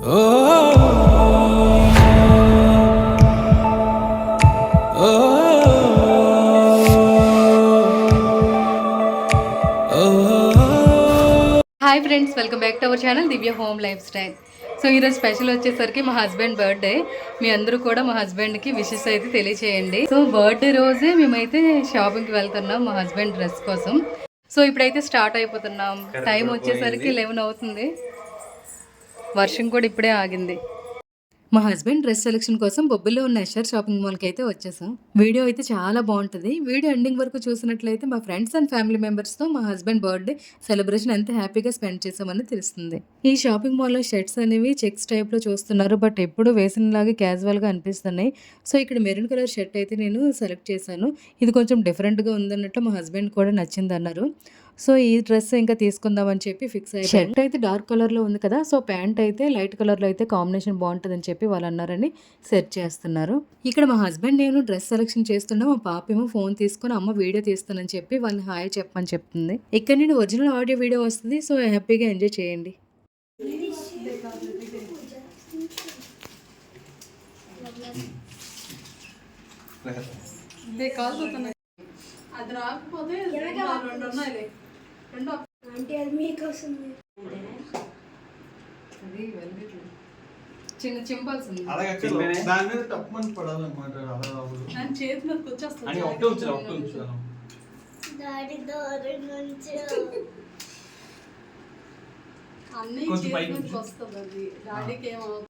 Hi friends, welcome back to our channel Divya home life style. So ఈరోజు special వచ్చేసరికి మా husband birthday. మీ అందరూ కూడా మా హస్బెండ్కి విషెస్ అయితే తెలియచేయండి. సో బర్త్డే రోజే మేమైతే షాపింగ్కి వెళ్తున్నాం మా హస్బెండ్ డ్రెస్ కోసం. సో ఇప్పుడైతే స్టార్ట్ అయిపోతున్నాం. టైం వచ్చేసరికి 11 అవుతుంది. వర్షం కూడా ఇప్పుడే ఆగింది. మా హస్బెండ్ డ్రెస్ సెలెక్షన్ కోసం బొబ్బిల్లో ఉన్న ఎస్ఆర్ షాపింగ్ మాల్కి అయితే వచ్చేసాం. వీడియో అయితే చాలా బాగుంటుంది. వీడియో ఎండింగ్ వరకు చూసినట్లయితే మా ఫ్రెండ్స్ అండ్ ఫ్యామిలీ మెంబర్స్తో మా హస్బెండ్ బర్త్డే సెలబ్రేషన్ ఎంత హ్యాపీగా స్పెండ్ చేసామని తెలుస్తుంది. ఈ షాపింగ్ మాల్లో షర్ట్స్ అనేవి చెక్స్ టైప్లో చూస్తున్నారు, బట్ ఎప్పుడు వేసినలాగే క్యాజువల్గా అనిపిస్తున్నాయి. సో ఇక్కడ మెరూన్ కలర్ షర్ట్ అయితే నేను సెలెక్ట్ చేశాను. ఇది కొంచెం డిఫరెంట్గా ఉందన్నట్టు మా హస్బెండ్ కూడా నచ్చింది అన్నారు. సో ఈ డ్రెస్ ఇంకా తీసుకుందామని చెప్పి ఫిక్స్ అయ్యారు. షర్ట్ అయితే డార్క్ కలర్లో ఉంది కదా, సో ప్యాంట్ అయితే లైట్ కలర్లో అయితే కాంబినేషన్ బాగుంటుందని చెప్పి వాళ్ళు అన్నారని సెర్చ్ చేస్తున్నారు. ఇక్కడ మా హస్బెండ్ నేను డ్రెస్ సెలెక్షన్ చేస్తున్నా, మా పాప ఏమో ఫోన్ తీసుకుని అమ్మ వీడియో తీస్తానని చెప్పి వాళ్ళని హాయ్ చెప్పని చెప్తుంది. ఇక్కడ నేను ఒరిజినల్ ఆడియో వీడియో వస్తుంది, సో హ్యాపీగా ఎంజాయ్ చేయండి. అది రాకపోతే రెండు ఉన్నాయి. రెండు అంటే అది మీకోసం అది చిన్న చింపాల్సి ఉంది. దాని మీద తప్పని పడాలన్నమాట. దాని చేతి మీదకి వచ్చేస్తాను. అన్నీ చేతి మీదకి వస్తుంది. అది డాడీకి ఏమవుతుంది.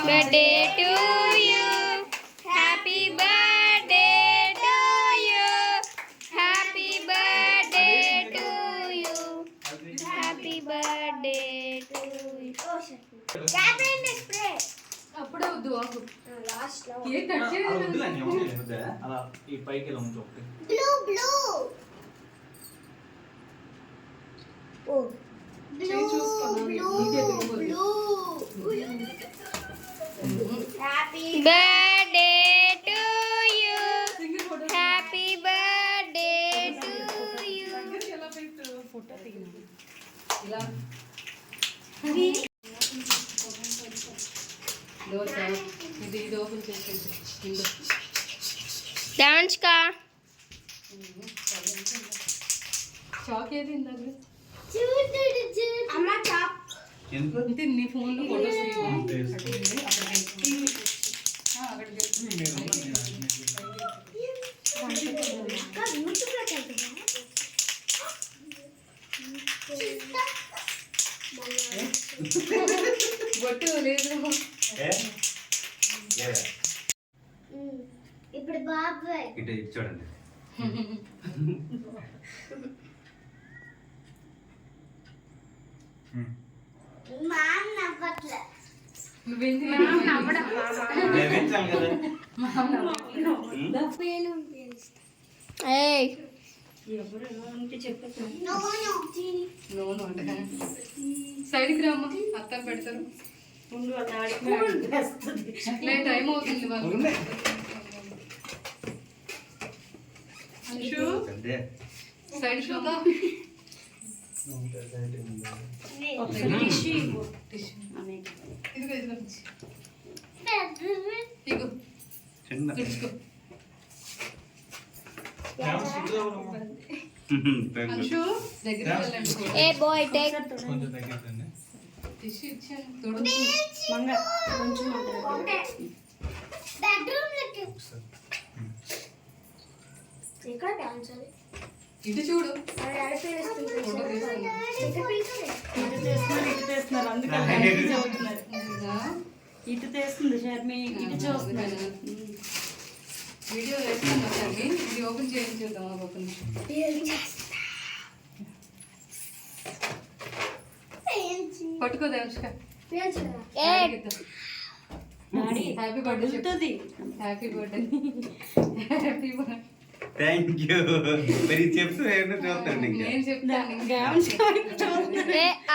Birthday to you, happy birthday to you, happy birthday to you, happy birthday to you. Captain spray. అప్పుడే వద్దు, ఆకు లాస్ట్ లో కేక్ కట్ చేయాలి. అలా ఈ పైకి ఇలా ఉంచు. Blue blue oh blue blue happy Birthday to you, happy birthday to you. Photo తీయను ఇలా ఇది ఓపెన్ చేసేది. Dance ka. చాక్ ఏది ఇందాక అమ్మ చాప్ అంటే నీ ఫోన్లో ఫోటోస్ బొట్టు లేదు. ఇప్పుడు బాబాయ్ ఇటు చూడండి. Hey. సైడ్కి రామ్మా, అత్త పెడతారు. టైం అవుతుంది వాళ్ళు. సైడ్ చూద్దా. Hey boy, take. టిష్యూ ఇచ్చాను. ఎక్కడ డాన్స్ అది ఇటు చూడు. ఇటు తెస్తుంది షర్మి, ఇటు చూస్తున్నాను. వీడియో వేస్తాను షర్మి. ఇది ఓపెన్ చేయించేద్దాం. ఒక నిమిషం పట్టుకో దేవష్క. హ్యాపీ బర్త్డే చెప్తుంది. Happy birthday. Happy birthday. Thank you. మరి చెప్తూ చూస్తాను. నేను చెప్తాను.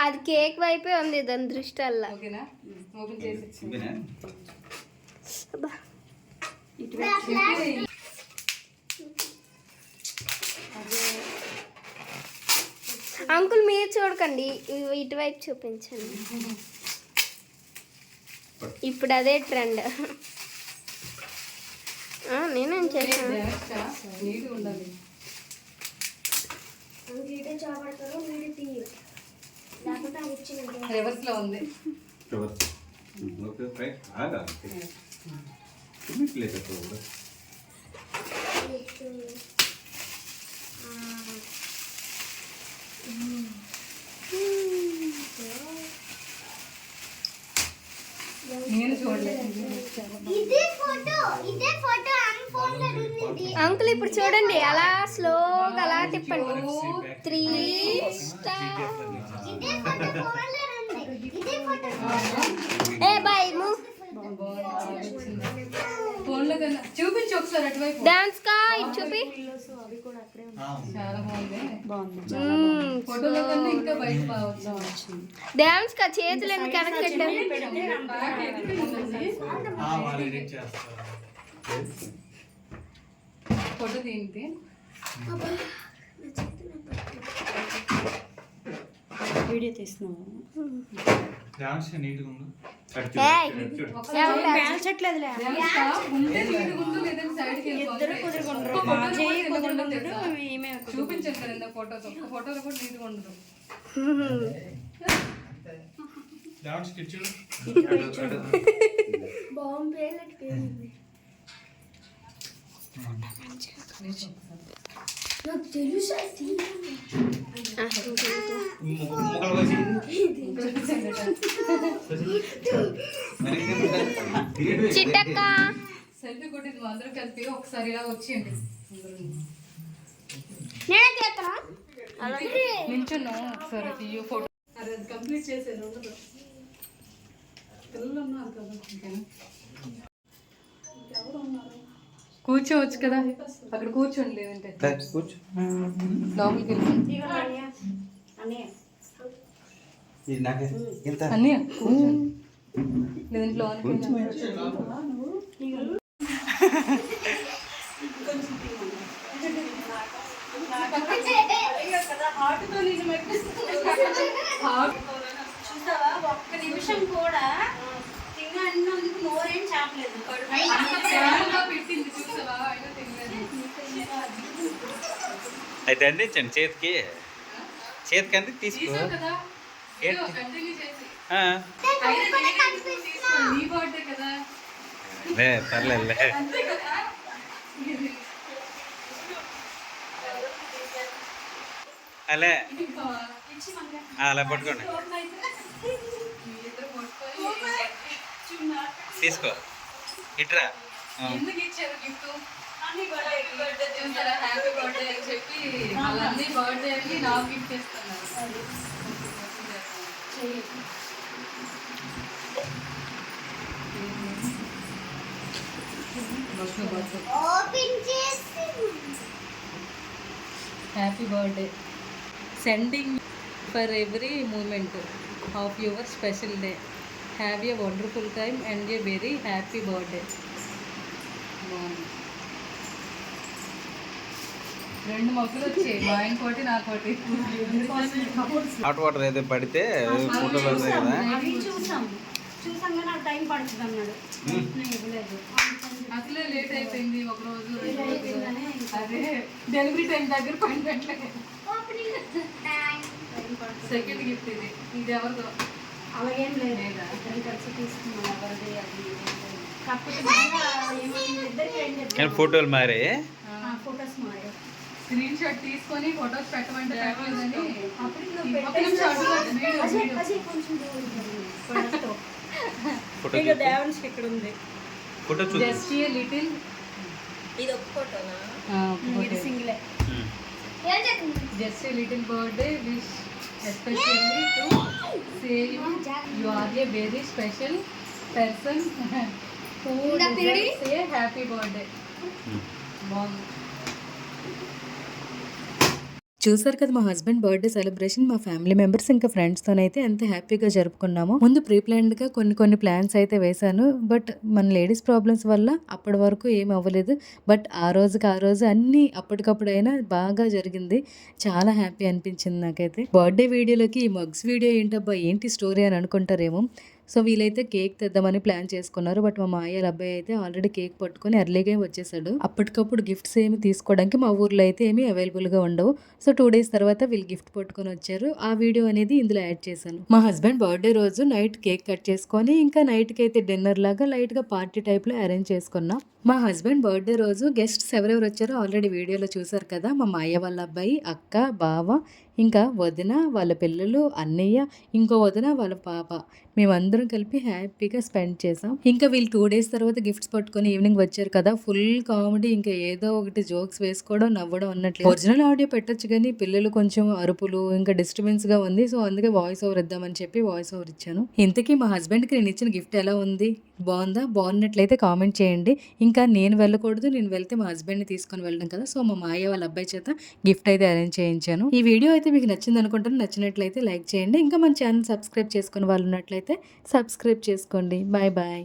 అది కేక్ వైపే ఉంది దాని దృష్టి అలా. ఓకేనా? ఓపెన్ చేసి అంకుల్ మీరు చూడకండి, ఇటువైపు చూపించండి. ఇప్పుడు అదే ట్రెండ్. నేనేం చేశాను? నీట్గా ఉండాలి. రివర్స్ లో ఉంది. ఓకే రైట్ ఆగా ప్లేట్ కూడా నేను చూడలేదు. అంకుల్ ఇప్పుడు చూడండి, అలా స్లోగా అలా తిప్పండి. 3 స్టార్. ఏ బాయ్ మూవ్. ఫోన్లో కన్నా చూపించు ఒకసారి అటువైపు. డాన్స్ కా ఇటు చూపి. చాలా బాగుంది. మ్మ్. ఫోటోలో కన్నా ఇంకా బయట బాగుంది. డాన్స్ కా చేతులు ఎందుకు కనెక్ట్ పెట్టావు? వాళ్ళు ఎడిట్ చేస్తారు. ఫోటో తీయండి. వీడియో తీస్తున్నావు. డాన్స్ నీట్గా ఉంది. ఏయ్, పేల్చట్లేదులే. ఇద్దరు కుదురుకుంటారు. మా చెయ్యి కుదురుకుంటాడు, ఈమె చూపించాను కదా ఇందాక ఫోటోస్. ఒక్క ఫోటోలో కూడా నీట్గా ఉండదు. డాన్స్ కిచ్చుడు. ముక్కలు వచ్చి చిట్టక్క. సెల్ఫీ కొట్టింది అందరూ కలిపి ఒకసారి ఇలా వచ్చేయండి. నించున్నాం ఒకసారి తీయు ఫోటో. అది కంప్లీట్ చేసేది ఉండదు. పిల్లలు ఉన్నారు కదా. ఇంకెవరు ఉన్నారు? కూర్చోవచ్చు కదా అక్కడ కూర్చోండి. లేదంటే కూర్చో లోపలికి వెళ్ళి అన్నయ్య ఇది నాకే ఎంత అన్నీ లేదంటే లోనికి చూసావా, ఒక్క నిమిషం కూడా తిన్న అన్నందుకు నోరేం చాపలేదు. పెట్టింది చూసావా, అయినా తెలియదు. అయితే అందించండి చేతికి అంది తీసుకో తీసావు కదా ఏంటి? కంటిన్యూ చేసి ఆ, నీ బర్త్డే కదా లే పర్లేదులే. అంతే కదా. అలే అలా పట్టుకోండి తీసుకో ఇట్రా ఎందుకు ఇచ్చారు గిఫ్ట్? చూసారా హ్యాపీ బర్త్డే అని చెప్పి వాళ్ళన్నీ బర్త్డే అని నాకు గిఫ్ట్ చేస్తున్నారు. Happy birthday. Sending for every moment of your special day. Have a wonderful time and a very happy birthday. బాగుంది. 2 మొక్కలు వచ్చాయి, మా ఆయన కోటి నాకోటి. హాట్ వాటర్ అయితే పడితే ఫోటోలు వస్తాయి కదా. అవి చూసాం కానీ నాకు టైం పడుతుంది అన్నాడు. నేను ఇవ్వలేదు. అసలే లేట్ అయిపోయింది ఒక రోజు. అదే డెలివరీ టైం దగ్గర పడినట్లే. సెకండ్ గిఫ్ట్ ఇది. ఇది ఎవరిదో? అలాగేం లేదు, ఇద్దరు కలిసి తీసుకున్నాం. ఎవరిది అది కాకపోతే బాగా ఏమైంది, ఇద్దరికి రెండు కానీ ఫోటోలు మారే ఫొటోస్ మారాయి. స్క్రీన్ షాట్ తీసుకొని ఫొటోస్ పెట్టమంటే పెట్టలేదని. అప్పుడు ఒక్క నిమిషం అడ్డు పెట్టు, వీడియో, వీడియో. కొంచెం ఫోటో ఇక దేవన్స్కి ఇక్కడ ఉంది. ఫోటో చూసి జస్ట్ ఏ లిటిల్. ఇది ఒక ఫోటోనా? ఇది సింగిలే. Just a little birthday wish especially to say you are a very special person who deserves a happy birthday. బాగుంది. చూసారు కదా మా హస్బెండ్ బర్త్డే సెలబ్రేషన్ మా ఫ్యామిలీ మెంబర్స్ ఇంకా ఫ్రెండ్స్తోనైతే ఎంత హ్యాపీగా జరుపుకున్నాము. ముందు ప్రీ ప్లాన్డ్గా కొన్ని ప్లాన్స్ అయితే వేశాను. బట్ మన లేడీస్ ప్రాబ్లమ్స్ వల్ల అప్పటి వరకు ఏం అవ్వలేదు. బట్ ఆ రోజు అన్నీ అప్పటికప్పుడు అయినా బాగా జరిగింది. చాలా హ్యాపీ అనిపించింది నాకైతే. బర్త్డే వీడియోలోకి ఈ మగ్స్ వీడియో ఏంటబ్బా ఏంటి స్టోరీ అని అనుకుంటారేమో. సో వీలైతే కేక్ తెద్దామని ప్లాన్ చేసుకున్నారు. బట్ మా మాయల అబ్బాయి అయితే ఆల్రెడీ కేక్ పట్టుకొని ఎర్లీగా వచ్చేసాడు. అప్పటికప్పుడు గిఫ్ట్స్ ఏమి తీసుకోవడానికి మా ఊర్లో అయితే ఏమీ అవైలబుల్గా ఉండవు. సో 2 days తర్వాత వీళ్ళు గిఫ్ట్ పట్టుకొని వచ్చారు. ఆ వీడియో అనేది ఇందులో యాడ్ చేశాను. మా హస్బెండ్ బర్త్డే రోజు నైట్ కేక్ కట్ చేసుకొని ఇంకా నైట్కి అయితే డిన్నర్ లాగా లైట్గా పార్టీ టైప్లో అరేంజ్ చేసుకున్నాం. మా హస్బెండ్ బర్త్డే రోజు గెస్ట్స్ ఎవరెవరు వచ్చారో ఆల్రెడీ వీడియోలో చూసారు కదా. మా మాయ వాళ్ళ అబ్బాయి, అక్క, బావ, ఇంకా వదిన, వాళ్ళ పిల్లలు, అన్నయ్య, ఇంకో వదిన, వాళ్ళ పాప, మేమందరం కలిపి హ్యాపీగా స్పెండ్ చేసాం. ఇంకా వీళ్ళు 2 days తర్వాత గిఫ్ట్స్ పట్టుకొని ఈవినింగ్ వచ్చారు కదా. ఫుల్ కామెడీ, ఇంకా ఏదో ఒకటి జోక్స్ వేసుకోవడం, నవ్వడం అన్నట్లు. ఒరిజినల్ ఆడియో పెట్టొచ్చు కానీ పిల్లలు కొంచెం అరుపులు ఇంకా డిస్టర్బెన్స్ గా ఉంది. సో అందుకే వాయిస్ ఓవర్ ఇద్దామని చెప్పి వాయిస్ ఓవర్ ఇచ్చాను. ఇంతకీ మా హస్బెండ్కి నేను ఇచ్చిన గిఫ్ట్ ఎలా ఉంది, బాగుందా? బాగున్నట్లయితే కామెంట్ చేయండి. ఇంకా నేను వెళ్ళకూడదు, నేను వెళ్తే మా హస్బెండ్ని తీసుకొని వెళ్ళడం కదా. సో మా మాయ వాళ్ళ అబ్బాయి చేత గిఫ్ట్ అయితే అరేంజ్ చేయించాను. ఈ వీడియో అయితే మీకు నచ్చింది అనుకుంటాను. నచ్చినట్లయితే లైక్ చేయండి. ఇంకా మన ఛానల్ సబ్స్క్రైబ్ చేసుకుని వాళ్ళు ఉన్నట్లయితే సబ్స్క్రైబ్ చేసుకోండి. Bye bye.